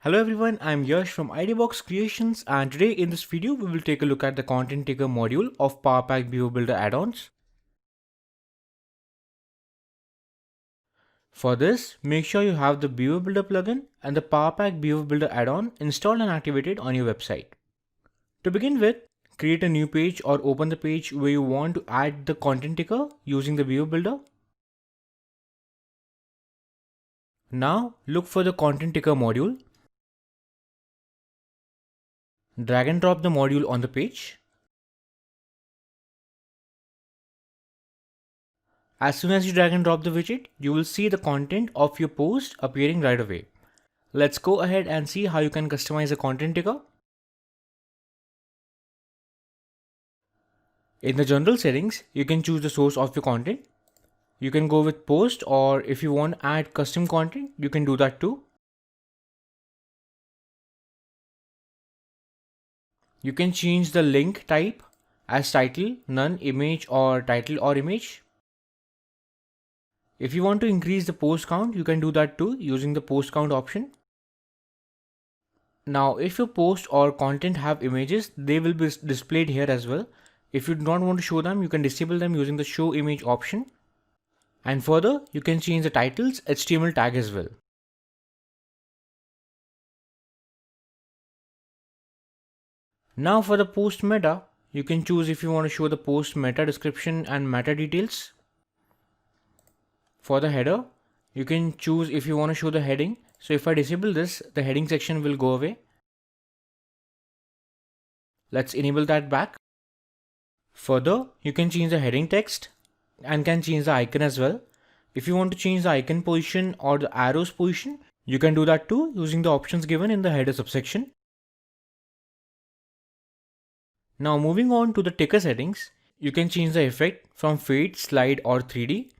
Hello everyone, I'm Yash from IDbox Creations, and today in this video we will take a look at the Content Taker module of Powerpack Beaver Builder add-ons. For this, make sure you have the Beaver Builder plugin and the Powerpack Beaver Builder add-on installed and activated on your website. To begin with, create a new page or open the page where you want to add the Content Taker using the Beaver Builder. Now look for the Content Taker module. Drag and drop the module on the page. As soon as you drag and drop the widget, you will see the content of your post appearing right away. Let's go ahead and see how you can customize a content taker. In the general settings, you can choose the source of your content. You can go with post, or if you want to add custom content, you can do that too. You can change the link type as title, none, image, or title or image. If you want to increase the post count, you can do that too using the post count option. Now, if your post or content have images, they will be displayed here as well. If you do not want to show them, you can disable them using the show image option. And further, you can change the title's HTML tag as well. Now for the post meta, you can choose if you want to show the post meta description and meta details. For the header, you can choose if you want to show the heading. So if I disable this, the heading section will go away. Let's enable that back. Further, you can change the heading text and can change the icon as well. If you want to change the icon position or the arrows position, you can do that too using the options given in the header subsection. Now moving on to the ticker settings, you can change the effect from fade, slide or 3D.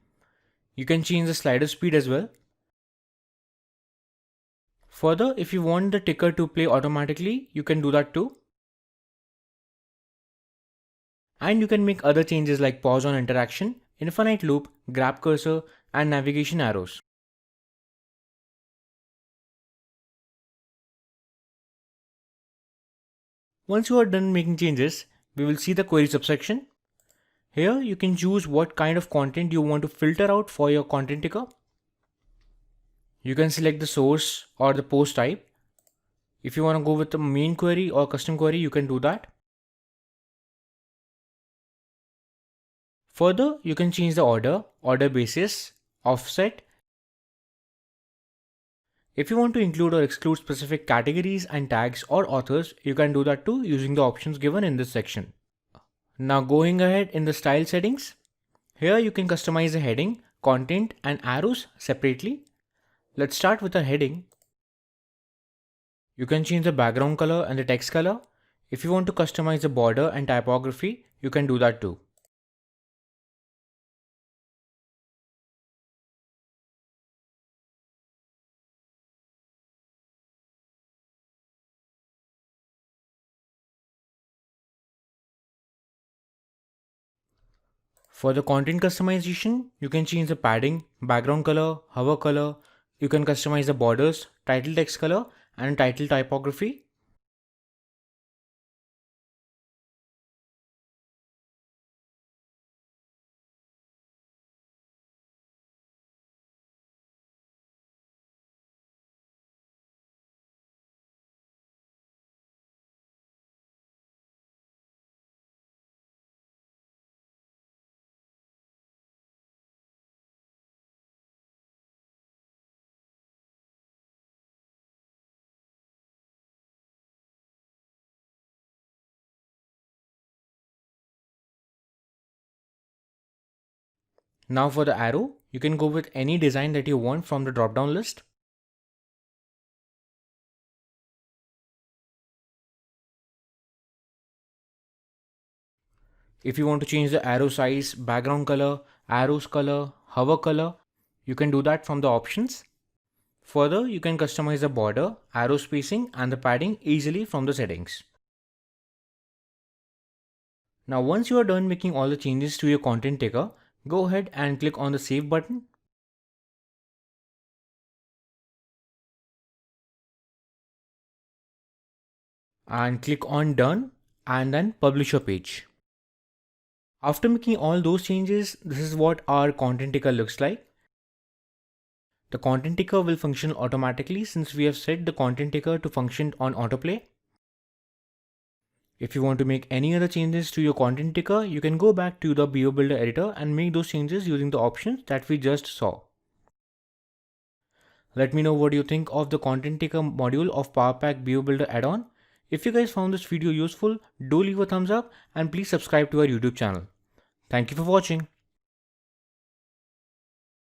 You can change the slider speed as well. Further, if you want the ticker to play automatically, you can do that too. And you can make other changes like pause on interaction, infinite loop, grab cursor and navigation arrows. Once you are done making changes, we will see the query subsection. Here you can choose what kind of content you want to filter out for your content ticker. You can select the source or the post type. If you want to go with the main query or custom query, you can do that. Further, you can change the order basis, offset. If you want to include or exclude specific categories and tags or authors, you can do that too using the options given in this section. Now going ahead in the style settings, here you can customize the heading, content and arrows separately. Let's start with the heading. You can change the background color and the text color. If you want to customize the border and typography, you can do that too. For the content customization, you can change the padding, background color, hover color. You can customize the borders, title text color and title typography. Now for the arrow, you can go with any design that you want from the drop down list. If you want to change the arrow size, background color, arrows color, hover color, you can do that from the options. Further, you can customize the border, arrow spacing and the padding easily from the settings. Now once you are done making all the changes to your content taker, go ahead and click on the save button. and click on done and then publish your page. After making all those changes, this is what our content ticker looks like. The content ticker will function automatically since we have set the content ticker to function on autoplay. If you want to make any other changes to your content ticker, you can go back to the BO Builder editor and make those changes using the options that we just saw. Let me know what you think of the content ticker module of Powerpack BO Builder add-on. If you guys found this video useful, do leave a thumbs up and please subscribe to our YouTube channel. Thank you for watching.